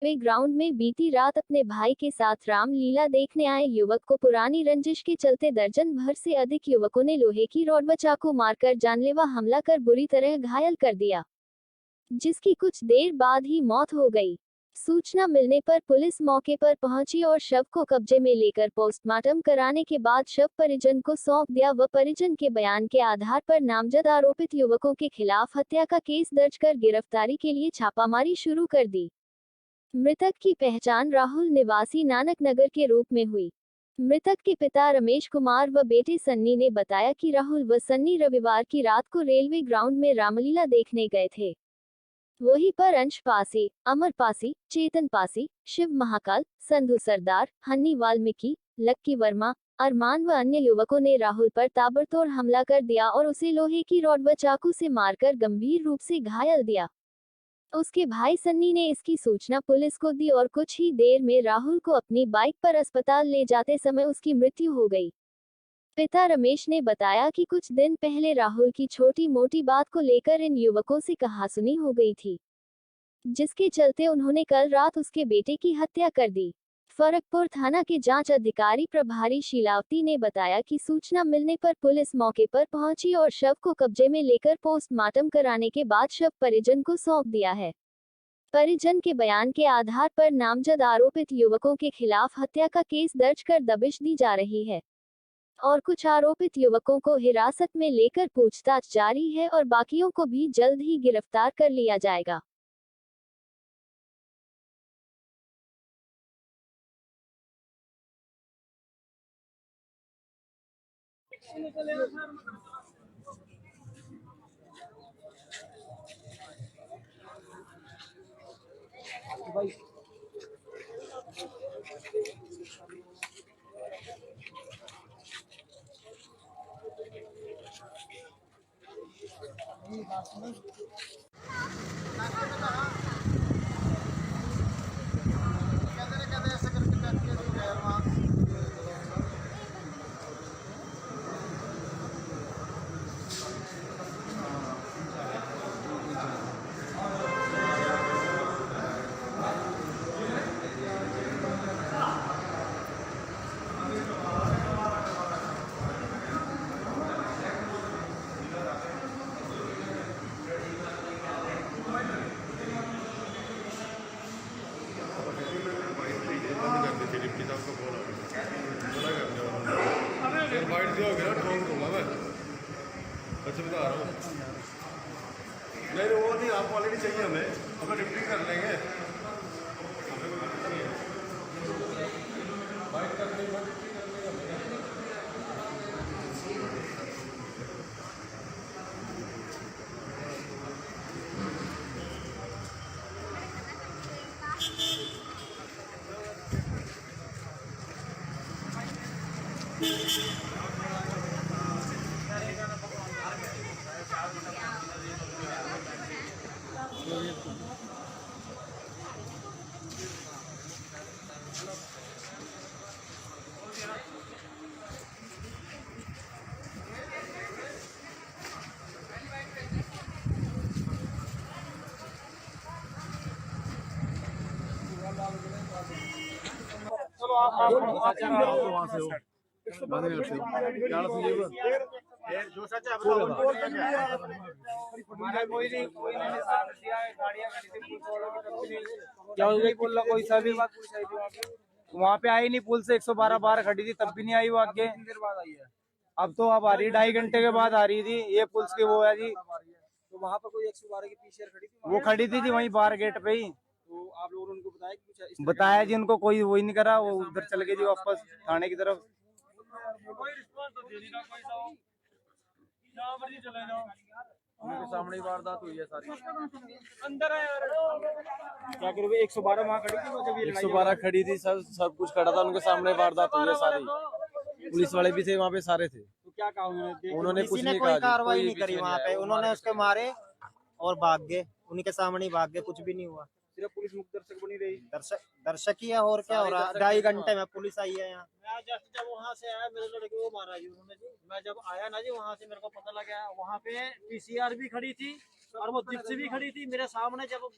वे ground में बीती रात अपने भाई के साथ रामलीला देखने आए युवक को पुरानी रंजिश के चलते दर्जन भर से अधिक युवकों ने लोहे की रॉड व चाकू मारकर जानलेवा हमला कर बुरी तरह घायल कर दिया, जिसकी कुछ देर बाद ही मौत हो गई। सूचना मिलने पर पुलिस मौके पर पहुंची और शव को कब्जे में लेकर पोस्टमार्टम कराने के बाद शव परिजन को सौंप दिया व परिजन के बयान के आधार पर नामजद आरोपित युवकों के खिलाफ हत्या का केस दर्ज कर गिरफ्तारी के लिए छापामारी शुरू कर दी। मृतक की पहचान राहुल निवासी नानक नगर के रूप में हुई। मृतक के पिता रमेश कुमार व बेटे सन्नी ने बताया कि राहुल व सन्नी रविवार की रात को रेलवे ग्राउंड में रामलीला देखने गए थे। वहीं पर अंश पासी, अमर पासी, चेतन पासी, शिव महाकाल, संधु सरदार, हन्नी वाल्मीकि, लक्की वर्मा, अरमान व अन्य युवकों ने राहुल पर ताबड़तोड़ हमला कर दिया और उसे लोहे की रॉड व चाकू से मारकर गंभीर रूप से घायल दिया। उसके भाई सन्नी ने इसकी सूचना पुलिस को दी और कुछ ही देर में राहुल को अपनी बाइक पर अस्पताल ले जाते समय उसकी मृत्यु हो गई। पिता रमेश ने बताया कि कुछ दिन पहले राहुल की छोटी मोटी बात को लेकर इन युवकों से कहासुनी हो गई थी, जिसके चलते उन्होंने कल रात उसके बेटे की हत्या कर दी। फरकपुर थाना के जांच अधिकारी प्रभारी शीलावती ने बताया कि सूचना मिलने पर पुलिस मौके पर पहुंची और शव को कब्जे में लेकर पोस्टमार्टम कराने के बाद शव परिजन को सौंप दिया है। परिजन के बयान के आधार पर नामजद आरोपित युवकों के खिलाफ हत्या का केस दर्ज कर दबिश दी जा रही है और कुछ आरोपित युवकों को हिरासत में लेकर पूछताछ जारी है और बाकियों को भी जल्द ही गिरफ्तार कर लिया जाएगा। बाइट दिया हो गया ठोक दूंगा मैं। अच्छा बता रहा हूँ, नहीं वो नहीं, आप क्वालिटी चाहिए हमें, हमें डिप्टी कर लेंगे। बाइट कर लेंगे, डिप्टी कर लेंगे। चलो आप वहाँ से हो, गांधीनगर से हो, जो सच है कोई नहीं साथ दिया है, गाड़ियाँ खड़ी थी पुलिस वालों की तरफ से, क्या नहीं बोल रहा कोई सा भी। वहाँ पे आई नहीं, पुलिस 112 बार खड़ी थी तब भी नहीं आई वो आगे। अब तो अब आ रही, 2.5 घंटे के बाद आ रही थी ये पुलिस की वो है जी। तो वहाँ पर कोई 112 की पीसीआर खड़ी थी, वो खड़ी थी जी वहीं बाहर गेट पे ही। तो आप लोगों ने उनको बताया कि कुछ बताया जी, उनको कोई वही नहीं करा, वो उधर चल गए जी वापस थाने की तरफ। कोई रिस्पांस तो दे नहीं रहा कोई सा, जहाँ मर्जी चले जाओ, उनके सामने ही वारदात हुई है सारी। अंदर है यार, क्या करोगे? 112 वहाँ खड़ी थी, 112 खड़ी थी, सब कुछ खड़ा था, उनके सामने वारदात हुई है सारी। पुलिस वाले भी थे वहाँ पे, सारे थे। तो क्या कहा उन्होंने? कुछ नहीं कहा, कार्रवाई नहीं करी वहाँ पे, उन्होंने उसके मारे और भाग गए, उनके सामने ही भाग गए, कुछ भी नहीं हुआ। सिर्फ पुलिस मुख्य दर्शक बनी रही, दर्शक ही है और क्या हो रहा। 2.5 घंटे में पुलिस आई है यहाँ। मैं जब वहाँ से आया मेरे लड़के को मारा जी उन्होंने जी। मैं जब आया ना जी वहाँ से मेरे को पता लगा, वहाँ पे पीसीआर भी खड़ी थी और वो जिप्सी भी खड़ी थी मेरे सामने। जब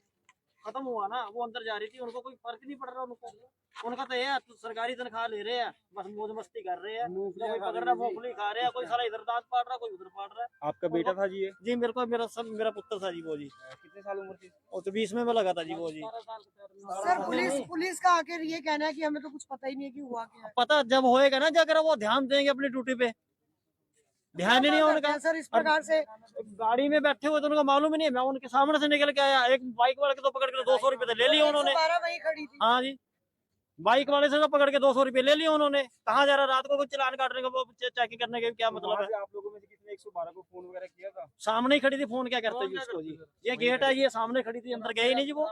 खत्म हुआ ना, वो अंदर जा रही थी, उनको कोई फर्क नहीं पड़ रहा उनको। उनका तो ये तो सरकारी तनख्वाह ले रहे हैं, बस मौज मस्ती कर रहे हैं, कोई पकड़ रहा मूंगफली खा रहे हैं, कोई सारा इधर दांत पाड़ रहा, कोई उधर पाड़ रहा है। आपका बेटा था जी ये? जी मेरा पुत्र था जी वो जी। कितने साल उम्र थी? और तो 20 में लगा था जी वो जी। सर पुलिस का आखिर ये कहना है कि हमें तो कुछ पता ही नहीं है कि हुआ क्या है। पता जब होएगा ना, जाकर वो ध्यान देंगे अपनी ड्यूटी पे, ध्यान ही नहीं उनका। सर इस प्रकार से गाड़ी में बैठे हुए तो उनको मालूम ही नहीं है, मैं उनके सामने से निकल के आया, एक बाइक वाले को तो पकड़ के 200 रुपए ले लिए उन्होंने। 112 वही खड़ी थी। हाँ जी, बाइक वाले से तो पकड़ के 200 रुपए ले लिए उन्होंने। कहाँ जा रहा रात को कुछ चलान काटने का, वो चेकिंग करने का क्या मतलब है? आप लोगों में से किसी ने 112 को फोन वगैरह किया था? सामने ही खड़ी थी, फोन क्या करते जी उसको जी? ये गेट है, ये सामने खड़ी थी, अंदर गए ही नहीं जी वो।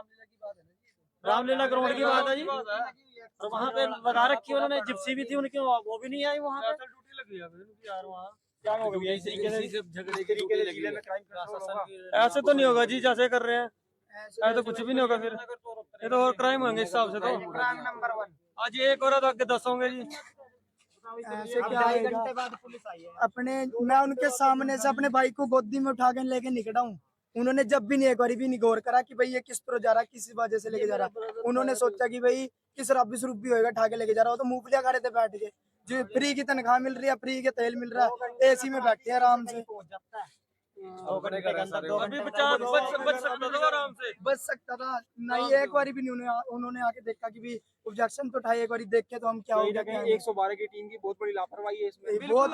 रामलीला ग्राउंड की बात है जी, और वहाँ पे लगा रखी उन्होंने, जिप्सी भी थी उनकी, वो भी नहीं आई वहाँ पे। ड्यूटी लगी है यार वहाँ। क्या होगा भैया इस तरीके से झगड़े के जिले में क्राइम कंट्रोल? ऐसे तो नहीं होगा जी जैसे कर रहे हैं, ऐसे तो कुछ भी नहीं होगा। फिर ये तो और क्राइम होंगे इस हिसाब से। तो क्राइम नंबर 1। आज एक और आगे 10 होंगे जी। ऐसे क्या घंटे बाद पुलिस आई है। अपने मैं उनके सामने से अपने भाई को गोदी में उठा के लेके निकला हूँ। उन्होंने जब भी नहीं, एक बार भी नहीं गौर करा कि भाई ये किस तरह जा रहा, किस वजह से लेके जा रहा। उन्होंने सोचा कि भाई किस रबी स्वरूप भी होगा, उठा के लेके जा रहा हो। तो मूंगफलियां खा रहे थे बैठ के, जो फ्री की तनख्वाह मिल रही है, फ्री के तेल मिल रहा है, एसी में बैठे हैं आराम से। 2 घंटे के अंदर 2 अभी घंटे बच सकता था आराम से। बच सकता था नहीं, एक बार भी नहीं उन्होंने आके देखा कि भी ऑब्जेक्शन तो उठाए, एक बार देखे तो हम क्या हो कहीं गया ना क्या कहीं 112 की टीम की बहुत बड़ी लापरवाही है इसमें। नहीं। बहुत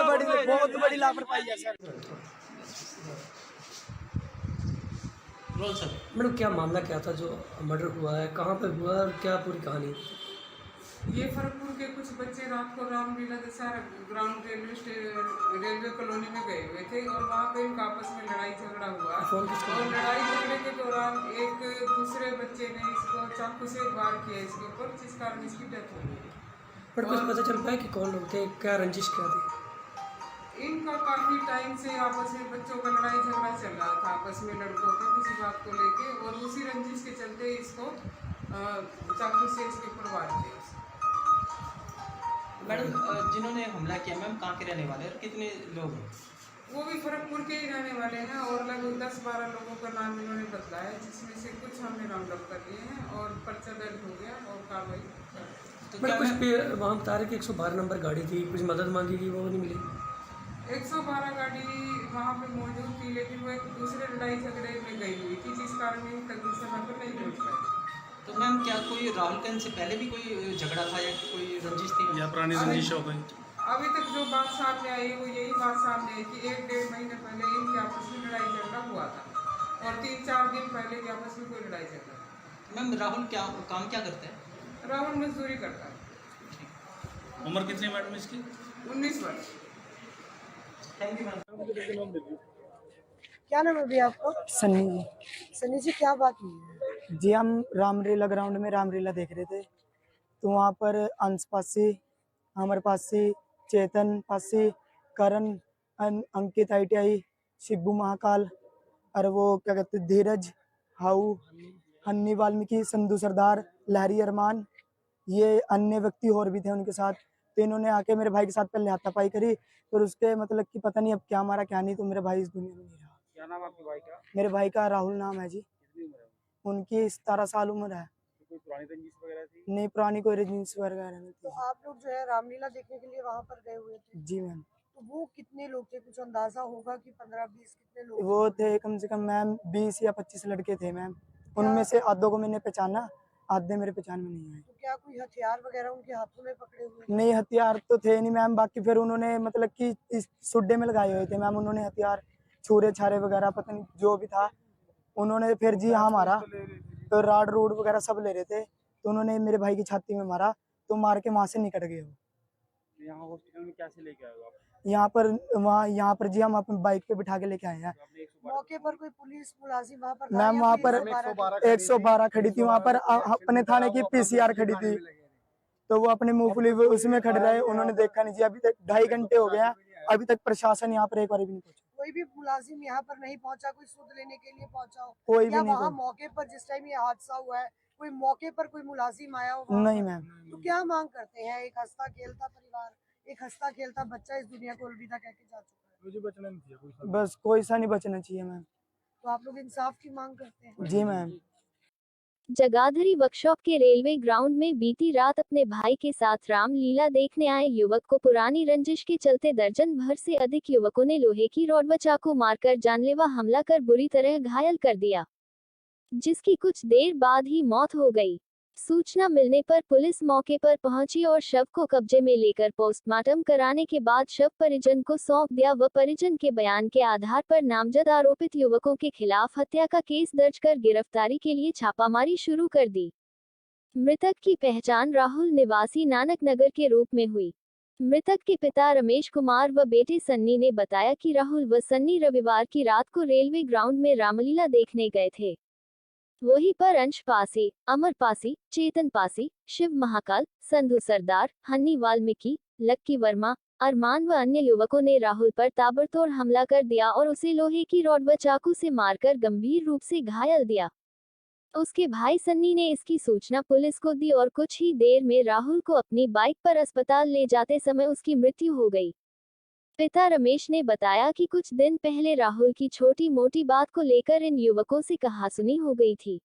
बड़ी लापरवाही है सर। मैडम क्या मामला क्या था जो मर्डर हुआ है, कहाँ पे हुआ है और क्या पूरी कहानी? ये फरकपुर के कुछ बच्चे रात को Ramlila Dussehra ground railway colony में गए हुए थे और वहाँ पे इनका आपस में लड़ाई झगड़ा हुआ और लड़ाई झगड़े के दौरान एक दूसरे बच्चे ने इसको चाकू से वार किया इसके ऊपर, जिस कारण इसकी डेथ हो गई। बट कुछ पता चल पाया कि कौन लोग थे, क्या रंजिश क्या थी? इनका काफी टाइम से आपस में बच्चों का लड़ाई झगड़ा चल रहा था, आपस में लड़कों का किसी बात को लेके, और उसी रंजिश के चलते इसको चाकू से इसके ऊपर वार किया। मैडम जिन्होंने हमला किया मैम कहाँ के रहने वाले और कितने लोग हैं? वो भी फरकपुर के ही रहने वाले हैं और लगभग 10-12 लोगों का नाम इन्होंने बदला है, जिसमें से कुछ हमने राउंड अप कर लिए हैं और पर्चा दर्ज हो गया और कार्रवाई कर। तो बट कुछ पे वहाँ बता रहे कि 112 नंबर गाड़ी थी, कुछ मदद मांगी गई, वो नहीं मिली। 112 गाड़ी वहाँ पे मौजूद थी, लेकिन वो एक दूसरे लड़ाई झगड़े में गई हुई थी, जिस कारण इन तक समय पर नहीं पहुँच पाई। तो मैम क्या कोई राहुल के से पहले भी कोई झगड़ा था या कोई रंजिश थी या पुरानी रंजिश हो गई? अभी तक जो बात सामने आई है वो यही बात सामने है कि 1-1.5 महीने पहले इनके आपस में लड़ाई झगड़ा हुआ था और 3-4 दिन पहले भी आपस में कोई लड़ाई झगड़ा था। मैम राहुल क्या काम क्या करता है? राहुल मजदूरी करता है। उम्र कितनी मैडम इसकी? 19 वर्ष। Thank you ma'am. क्या नाम है भैया आपको? सन्नी जी। सन्नी जी क्या बात हुई है? जी हम रामलीला ग्राउंड में रामलीला देख रहे थे, तो वहाँ पर अंश पासी, अमर पासी, चेतन पासी, करण, अंकित ITI, शिब्बू महाकाल, और वो क्या कहते हैं धीरज, हाउ, हन्नी वाल्मीकि, संधू सरदार, लहरी अरमान, ये अन्य व्यक्ति और भी थे उनके साथ। तो इन्होंने आके मेरे भाई के साथ पहले हाथापाई करी, फिर उसके मतलब कि पता नहीं अब क्या मारा क्या नहीं, तो मेरे भाई इस दुनिया में नहीं रहा। क्या नाम आपके भाई का? मेरे भाई का राहुल नाम है जी। कितनी उम्र है? उनकी 17 साल उम्र है। तो कोई पुरानी रंजिश वगैरह थी? नहीं पुरानी कोई रंजिश वगैरह नहीं थी। तो आप लोग जो है रामलीला देखने के लिए वहाँ पर गए हुए थे? जी मैम। तो वो कितने लोग थे, कुछ अंदाजा होगा कि 15-20 कितने लोग? वो थे कम से कम मैम 20 या 25 लड़के थे मैम। उनमें से आधों को मैंने पहचाना, आधे मेरे पहचान में नहीं आए। तो क्या कोई हथियार वगैरह उनके हाथों में पकड़े हुए? नहीं हथियार तो थे नहीं मैम, बाकी फिर उन्होंने मतलब कि इस सुड्डे में लगाए हुए थे मैम, उन्होंने हथियार छुरे छारे वगैरह पता नहीं जो भी था उन्होंने फिर जी हाँ मारा, तो राड रूड वगैरह सब ले रहे थे, तो उन्होंने मेरे भाई की छाती में मारा, तो मार के वहाँ से निकट गए वो। यहाँ हॉस्पिटल में कैसे लेके आए हो आप? यहाँ पर जी हम अपने बाइक पे बिठा के लेके आए हैं। मौके पर कोई पुलिस मुलाजिम वहाँ पर? मैम वहाँ पर 112 खड़ी थी, वहाँ पर अपने थाने की PCR खड़ी थी, तो वो अपने मूंगफली उसमें खड़े रहे, उन्होंने देखा नहीं जी। अभी तक 2.5 घंटे हो गया, अभी तक प्रशासन यहाँ पर एक बार भी नहीं पहुंचा। कोई भी मुलाजिम यहाँ पर नहीं पहुँचा, कोई सुध लेने के लिए पहुँचा हो? कोई भी वहाँ नहीं। मौके पर जिस टाइम ये हादसा हुआ है कोई मौके पर कोई मुलाजिम आया हो? नहीं मैम। तो क्या मांग करते हैं? एक हंसता खेलता परिवार, एक हंसता खेलता बच्चा इस दुनिया को अलविदा कह के जा चुका है। मुझे बचना नहीं चाहिए बस कोई सा नहीं बचना चाहिए मैम। तो आप लोग इंसाफ की मांग करते हैं? जी मैम। जगाधरी वर्कशॉप के रेलवे ग्राउंड में बीती रात अपने भाई के साथ रामलीला देखने आए युवक को पुरानी रंजिश के चलते दर्जन भर से अधिक युवकों ने लोहे की रॉड व चाकू मारकर जानलेवा हमला कर बुरी तरह घायल कर दिया, जिसकी कुछ देर बाद ही मौत हो गई। सूचना मिलने पर पुलिस मौके पर पहुंची और शव को कब्जे में लेकर पोस्टमार्टम कराने के बाद शव परिजन को सौंप दिया व परिजन के बयान के आधार पर नामजद आरोपित युवकों के खिलाफ हत्या का केस दर्ज कर गिरफ्तारी के लिए छापामारी शुरू कर दी। मृतक की पहचान राहुल निवासी नानक नगर के रूप में हुई। मृतक के पिता रमेश कुमार व बेटे सन्नी ने बताया कि राहुल व सन्नी रविवार की रात को रेलवे ग्राउंड में रामलीला देखने गए थे। वहीं पर अंश पासी, अमर पासी, चेतन पासी, शिव महाकाल, संधु सरदार, हन्नी वाल्मीकि, लक्की वर्मा, अरमान व अन्य युवकों ने राहुल पर ताबड़तोड़ हमला कर दिया और उसे लोहे की रॉड व चाकू से मारकर गंभीर रूप से घायल दिया। उसके भाई सन्नी ने इसकी सूचना पुलिस को दी और कुछ ही देर में राहुल को अपनी बाइक पर अस्पताल ले जाते समय उसकी मृत्यु हो गई। पिता रमेश ने बताया कि कुछ दिन पहले राहुल की छोटी मोटी बात को लेकर इन युवकों से कहासुनी हो गई थी,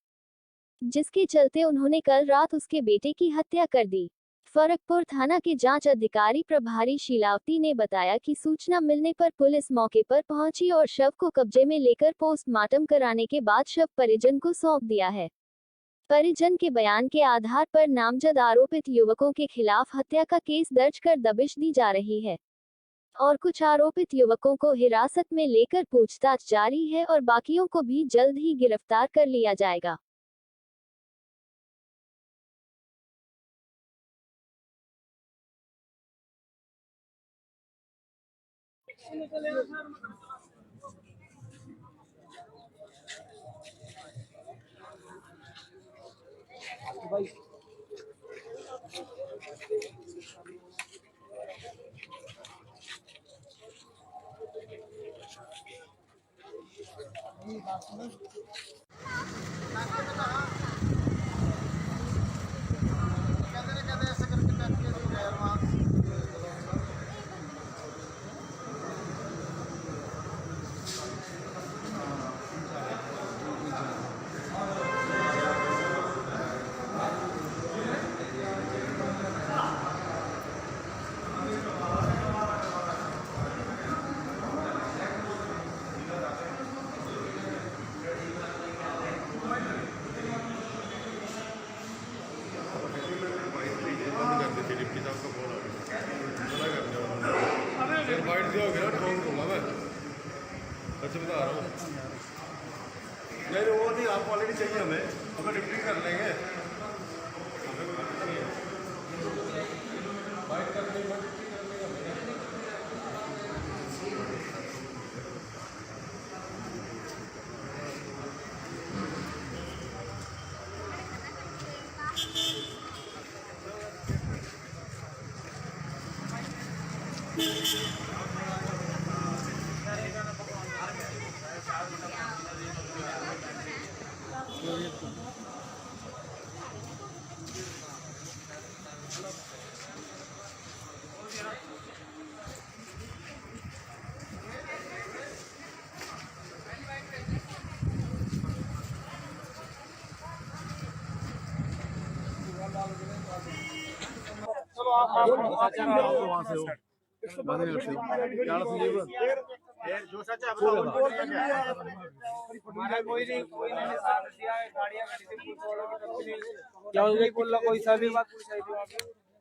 जिसके चलते उन्होंने कल रात उसके बेटे की हत्या कर दी। फरकपुर थाना के जांच अधिकारी प्रभारी शीलावती ने बताया कि सूचना मिलने पर पुलिस मौके पर पहुंची और शव को कब्जे में लेकर पोस्टमार्टम कराने के बाद शव परिजन को सौंप दिया है। परिजन के बयान के आधार पर नामजद आरोपित युवकों के खिलाफ हत्या का केस दर्ज कर दबिश दी जा रही है और कुछ आरोपित युवकों को हिरासत में लेकर पूछताछ जारी है और बाकियों को भी जल्द ही गिरफ्तार कर लिया जाएगा। बाइट दिया हो गया ठोक दूंगा मैं। अच्छा बता रहा हूँ। नहीं वो नहीं, आपको ऑलरेडी चाहिए हमें, अपना डिप्टी कर लेंगे। बाइट कर लेंगे।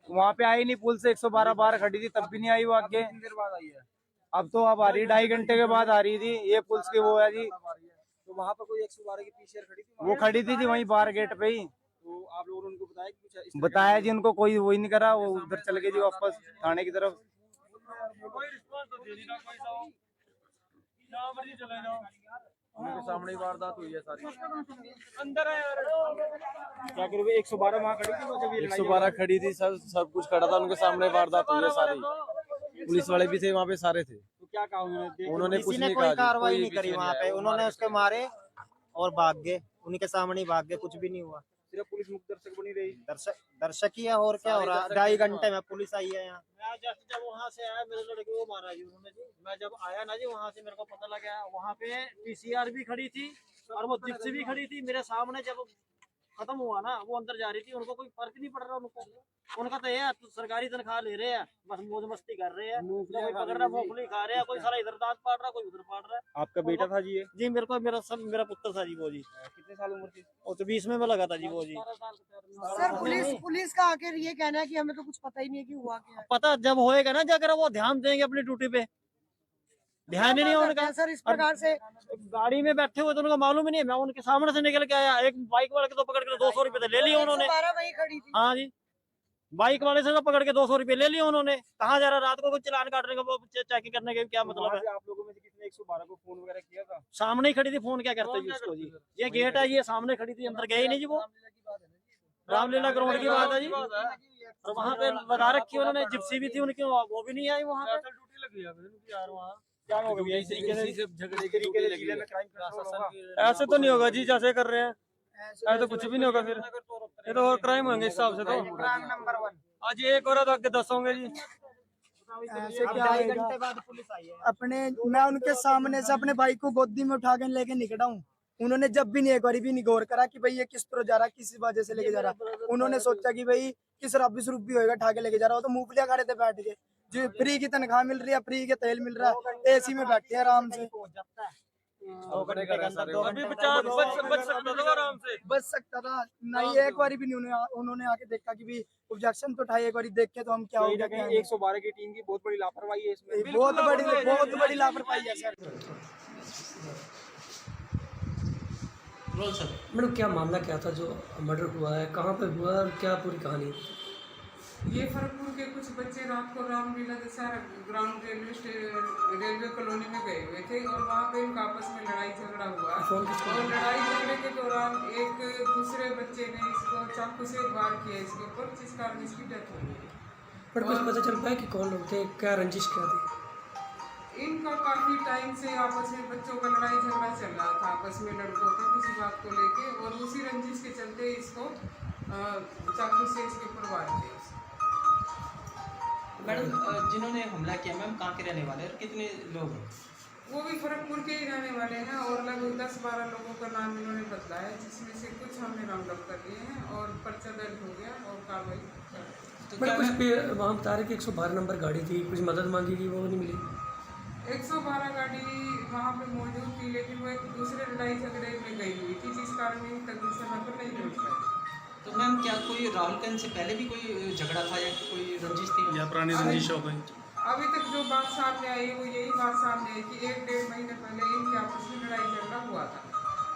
वहाँ पे आई नहीं, पुल से 112 बार खड़ी थी तब भी नहीं आई वो आगे। अब तो अब आ रही, 2.5 घंटे के बाद आ रही थी। ये पुलिस की वो है जी। तो वहाँ पर कोई 112 की पीसीआर खड़ी थी? वो खड़ी थी वहीं बाहर गेट पे ही। तो आप लोगों ने उनको बताया कि कुछ बताया जी, उनको कोई वही नहीं करा, वो उधर चले गए जी वापस थाने की तरफ। कोई रिस्पांस तो दे नहीं रहा कोई सा, जहाँ मर्जी चले जाओ। उनके सामने ही वारदात हुई है सारी। अंदर है यार, क्या करोगे? 112 वहाँ खड़ी थी, जब ये 112 खड़ी थी, सब कुछ खड़ा था, उनके सामने वारदात हुई है सारी। पुलिस वाले भी थे वहाँ पे, सारे थे। तो क्या कहा उन्होंने? कुछ नहीं कोई कार्रवाई नहीं करी वहाँ पे। उन्होंने उसके मारे और भाग गए, उन्हीं के सामने ही भाग गए, कुछ भी नहीं हुआ। सिर्फ पुलिस मुख्य दर्शक बनी रही। दर्शक ही है, और क्या हो रहा है? 2.5 घंटे में पुलिस आई है यहाँ। मैं जस्ट जब वहाँ से आया, मेरे लड़के को मारा जी उन्होंने जी। मैं जब आया ना जी वहाँ से, मेरे को पता लगा वहाँ पे पीसीआर भी खड़ी थी और वो जिप्सी भी खड़ी थी मेरे सामने। जब खत्म हुआ ना, वो अंदर जा रही थी, उनको कोई फर्क नहीं पड़ रहा उनको। उनका तो ये है, तो सरकारी तनख्वाह ले रहे हैं, बस मौज मस्ती कर रहे हैं, कोई पकड़ रहा मूंगफली खा रहे हैं, कोई साला इधर दांत पाड़ रहा, कोई उधर पाड़ रहा है। आपका बेटा था जी ये? जी मेरा पुत्र था जी वो जी। कितने साल उम्र थी? वो तो 20 में लगा था जी वो जी। सर पुलिस का आखिर ये कहना है कि हमें तो कुछ पता ही नहीं है कि हुआ क्या है। पता जब होएगा ना, जाकर वो ध्यान देंगे अपनी ड्यूटी पे, ध्यान ही नहीं है उनका। सर इस प्रकार से गाड़ी में बैठे हुए तो उनको मालूम ही नहीं है, मैं उनके सामने से निकल के आया, एक बाइक वाले को तो पकड़ के 200 रुपए तो ले लिए उन्होंने। 112 वहीं खड़ी थी। हाँ जी, बाइक वाले से तो पकड़ के 200 रुपए ले लिए उन्होंने। कहाँ जा रहा रात को कुछ चलान काटने का, वो चेकिंग करने का क्या मतलब है? आप लोगों में से किसने 112 को फोन वगैरह किया था? सामने ही खड़ी थी, फोन क्या करते जी उसको जी? ये गेट है, ये सामने खड़ी थी, अंदर गए ही नहीं जी वो। रामलीला ग्राउंड की बात है जी, और वहाँ पे लगा रखी उन्होंने, जिप्सी भी थी उनकी, वो भी नहीं आई वहाँ पे। ड्यूटी लगी है यार वहाँ। क्या होगा भैया इस तरीके से झगड़े के जिले में क्राइम कंट्रोल होगा? ऐसे तो नहीं होगा जी जैसे कर रहे हैं, ऐसे तो कुछ भी नहीं होगा फिर, ये तो और क्राइम होंगे इस हिसाब से। तो क्राइम नंबर 1। आज ये एक और आगे 10 होंगे जी। ऐसे क्या होगा? बाद पुलिस आई है। अपने मैं उनके सामने से अपने भाई को गोदी में उठा के लेके निकला हूँ। उन्होंने जब भी नहीं, एक बार भी नहीं गौर करा कि भाई ये किस तरह जा रहा, किस वजह से लेके जा रहा। उन्होंने सोचा कि भाई किस रबी स्वरूप भी होएगा, उठा के लेके जा रहा हो। तो मूंगफलियां खा रहे थे बैठ के, जो फ्री की तनख्वाह मिल रही है, फ्री के तेल मिल रहा है, एसी में बैठे हैं आराम से। अभी बच सकता था आराम से, बच सकता था नहीं, एक बार भी नहीं उन्होंने आके देखा कि भी ऑब्जेक्शन तो उठाई, एक बार देख के तो हम क्या हो गया। 112 की टीम की बहुत बड़ी लापरवाही है इसमें, बहुत बड़ी लापरवाही है सर। मैडम क्या मामला क्या था जो मर्डर हुआ है, कहाँ पे हुआ है और क्या पूरी कहानी? ये फरकपुर के कुछ बच्चे रात को Ramlila Dussehra ground railway colony में गए हुए थे और वहाँ पे इनका आपस में लड़ाई झगड़ा हुआ और लड़ाई झगड़े के दौरान एक दूसरे बच्चे ने इसको चाकू से वार किया इसके ऊपर, जिस कारण इसकी डेथ हो गई। पर कुछ पता चल पाया कि कौन लोग थे, क्या रंजिश क्या थी? इनका काफी टाइम से आपस में बच्चों का लड़ाई झगड़ा चल रहा था, आपस में लड़कों का किसी बात को लेके, और उसी रंजिश के चलते इसको चाकू से इसके ऊपर वार किया। मैडम जिन्होंने हमला किया मैम कहाँ के रहने वाले हैं और कितने लोग हैं? वो भी फरकपुर के ही रहने वाले हैं और लगभग 10-12 लोगों का नाम इन्होंने बतलाया, जिसमें से कुछ हमने राउंड अप कर लिए हैं और पर्चा दर्ज हो गया और कार्रवाई कर रहे हैं। तो कुछ पे वहाँ बता रहे कि 112 नंबर गाड़ी थी, कुछ मदद मांगी थी, वो नहीं मिली। 112 गाड़ी वहाँ पे मौजूद थी, लेकिन वो एक दूसरे लड़ाई झगड़े में गई हुई थी, जिस कारण इन तक समय पर नहीं पहुँच पाई। तो मैम क्या कोई राहुल का इनसे पहले भी कोई झगड़ा था या कोई रंजिश थी या पुरानी रंजिश हो गई? अभी तक जो बात सामने आई वो यही बात सामने आई कि 1-1.5 महीने पहले इनके आपस में लड़ाई झगड़ा हुआ था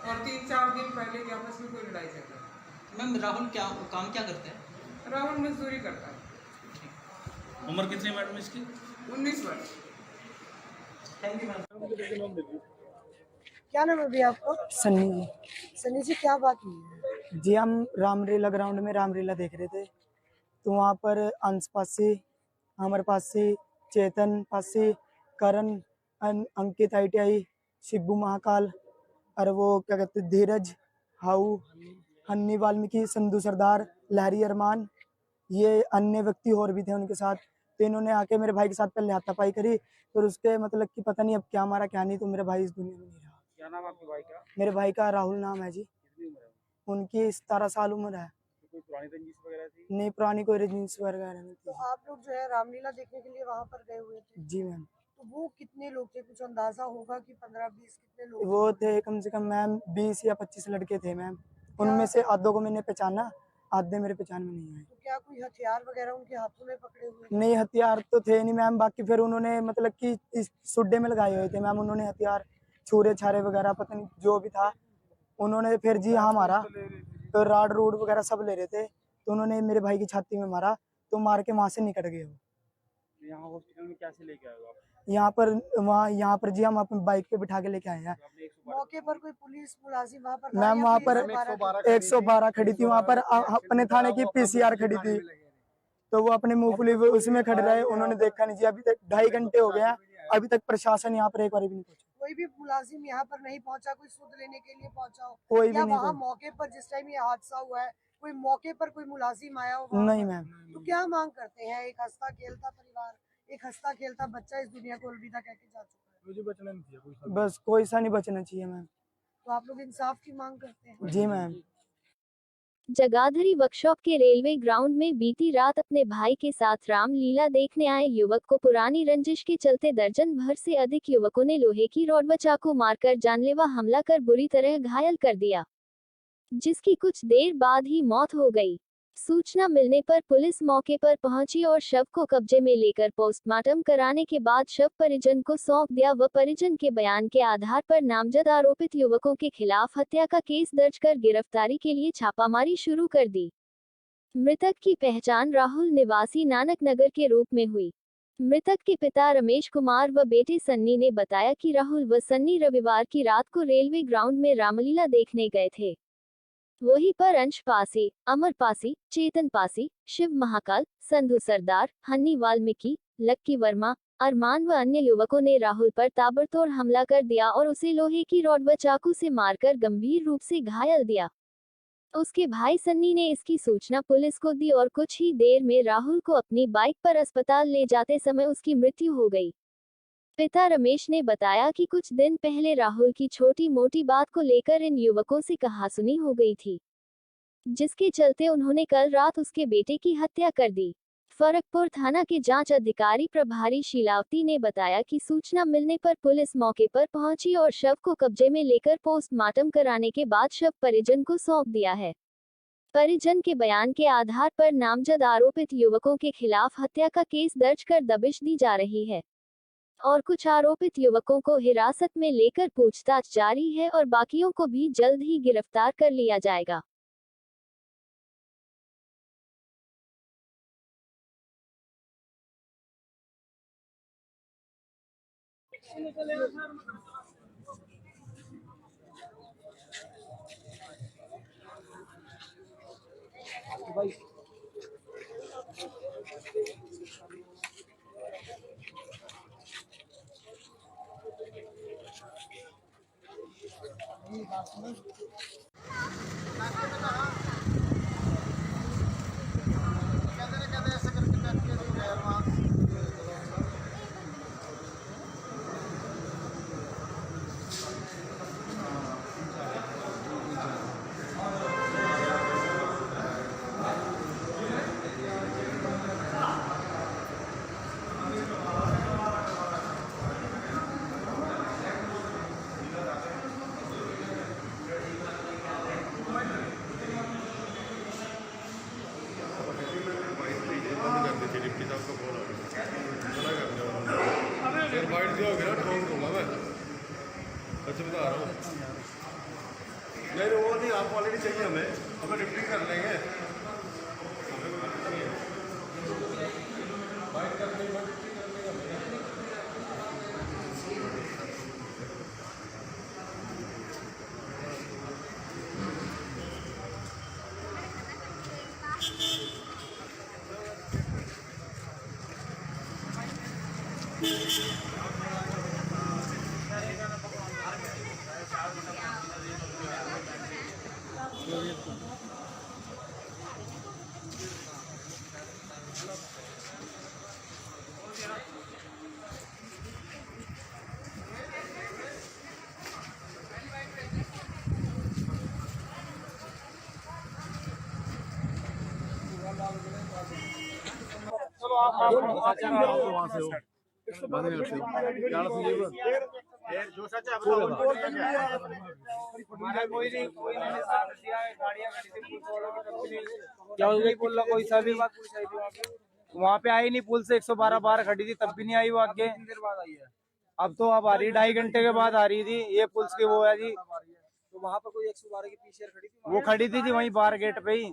और 3-4 दिन पहले के आपस में कोई लड़ाई झगड़ा। मैम राहुल क्या काम क्या करते हैं? राहुल मजदूरी करता है। उम्र कितनी मैडम इसकी? 19 वर्ष। Thank you ma'am. क्या नाम है भैया आपका? सन्नी जी। सनी जी क्या बात हुई है? जी हम रामलीला ग्राउंड में रामलीला देख रहे थे, तो वहाँ पर अंश पासी, अमर पासी, चेतन पासी, करण, अंकित ITI, शिब्बू महाकाल और वो क्या कहते हैं धीरज, हाउ, हन्नी वाल्मीकि, संधू सरदार, लहरी अरमान, ये अन्य व्यक्ति और भी थे उनके साथ। तो इन्होंने आके मेरे भाई के साथ पहले हाथापाई करी, फिर उसके मतलब कि पता नहीं अब क्या मारा क्या नहीं, तो मेरा भाई इस दुनिया में नहीं रहा। क्या नाम आपके भाई का? मेरे भाई का राहुल नाम है जी। कितनी उम्र है? उनकी 17 साल उम्र है। तो कोई पुरानी रंजिश वगैरह थी? नहीं, पुरानी कोई रंजिश वगैरह नहीं तो थी। आप लोग जो है रामलीला देखने के लिए वहाँ पर गए हुए थे? जी मैम। तो वो कितने लोग थे, कुछ अंदाजा होगा कि 15-20 कितने लोग? वो थे कम से कम मैम 20 या 25 लड़के थे मैम। उनमें से आधों को मैंने पहचाना, आधे मेरे पहचान में नहीं आए। तो क्या कोई हथियार वगैरह उनके हाथों में पकड़े हुए? नहीं, हथियार तो थे नहीं मैम। बाकी फिर उन्होंने मतलब कि इस सुड्डे में लगाए हुए थे मैम, उन्होंने हथियार, छुरे छारे वगैरह पता नहीं जो भी था उन्होंने फिर जी हाँ मारा। तो राड रूड वगैरह सब ले रहे थे, तो उन्होंने मेरे भाई की छाती में मारा, तो मार के वहाँ से निकल गए वो। यहाँ हॉस्पिटल में कैसे लेके आए हो आप? यहाँ पर जी हम अपने बाइक पे बिठा के लेके आए हैं। मौके पर कोई पुलिस मुलाजिम वहाँ पर? मैम वहाँ पर 112 खड़ी थी, वहाँ पर अपने थाने की PCR खड़ी थी, तो वो अपने मूंगफली उसमें खड़े रहे, उन्होंने देखा नहीं जी। अभी तक 2.5 घंटे हो गया, अभी तक प्रशासन यहाँ पर एक बार भी नहीं पहुंचा। कोई भी मुलाजिम यहाँ पर नहीं पहुंचा, कोई सुध लेने के लिए पहुंचा हो? कोई भी या नहीं वहाँ मौके पर जिस टाइम ये हादसा हुआ है कोई मौके पर कोई मुलाजिम आया हो? नहीं मैम। तो क्या मांग करते हैं? एक हंसता खेलता परिवार, एक हंसता खेलता बच्चा इस दुनिया को अलविदा कह के जा चुका है। मुझे बचना नहीं चाहिए बस कोई सा नहीं बचना चाहिए मैम। तो आप लोग इंसाफ की मांग करते हैं? जी मैम। जगाधरी वर्कशॉप के रेलवे ग्राउंड में बीती रात अपने भाई के साथ रामलीला देखने आए युवक को पुरानी रंजिश के चलते दर्जन भर से अधिक युवकों ने लोहे की रॉड व चाकू मारकर जानलेवा हमला कर बुरी तरह घायल कर दिया, जिसकी कुछ देर बाद ही मौत हो गई। सूचना मिलने पर पुलिस मौके पर पहुंची और शव को कब्जे में लेकर पोस्टमार्टम कराने के बाद शव परिजन को सौंप दिया व परिजन के बयान के आधार पर नामजद आरोपित युवकों के खिलाफ हत्या का केस दर्ज कर गिरफ्तारी के लिए छापामारी शुरू कर दी। मृतक की पहचान राहुल निवासी नानक नगर के रूप में हुई। मृतक के पिता रमेश कुमार व बेटे सन्नी ने बताया कि राहुल व सन्नी रविवार की रात को रेलवे ग्राउंड में रामलीला देखने गए थे। वहीं पर अंश पासी, अमर पासी, चेतन पासी, शिव महाकाल, संधु सरदार, हन्नी वाल्मीकि, लक्की वर्मा, अरमान व अन्य युवकों ने राहुल पर ताबड़तोड़ हमला कर दिया और उसे लोहे की रॉड व चाकू से मारकर गंभीर रूप से घायल दिया। उसके भाई सन्नी ने इसकी सूचना पुलिस को दी और कुछ ही देर में राहुल को अपनी बाइक पर अस्पताल ले जाते समय उसकी मृत्यु हो गई। पिता रमेश ने बताया कि कुछ दिन पहले राहुल की छोटी मोटी बात को लेकर इन युवकों से कहासुनी हो गई थी, जिसके चलते उन्होंने कल रात उसके बेटे की हत्या कर दी। फरकपुर थाना के जांच अधिकारी प्रभारी शीलावती ने बताया कि सूचना मिलने पर पुलिस मौके पर पहुंची और शव को कब्जे में लेकर पोस्टमार्टम कराने के बाद शव परिजन को सौंप दिया है। परिजन के बयान के आधार पर नामजद आरोपित युवकों के खिलाफ हत्या का केस दर्ज कर दबिश दी जा रही है और कुछ आरोपित युवकों को हिरासत में लेकर पूछताछ जारी है और बाकियों को भी जल्द ही गिरफ्तार कर लिया जाएगा। बाइट दिया होगा ना, ठोक दूंगा मैं। अच्छा बता रहा हूँ। नहीं वो नहीं, आपको ऑलरेडी चाहिए हमें, हमें डिप्टी कर लेंगे। बाइट कर लेंगे, डिप्टी कर लेंगे। चलो वहाँ से हो क्या बोल रहा कोई सा भी वहाँ पे आई नहीं, पुल से 112 बार खड़ी थी तब भी नहीं आई वो आगे। अब तो अब आ रही 2.5 घंटे के बाद आ रही थी, ये पुल के वो है जी। तो वहाँ पर कोई 112 की पीछे खड़ी थी, वो खड़ी थी वहीं बाहर गेट पे ही।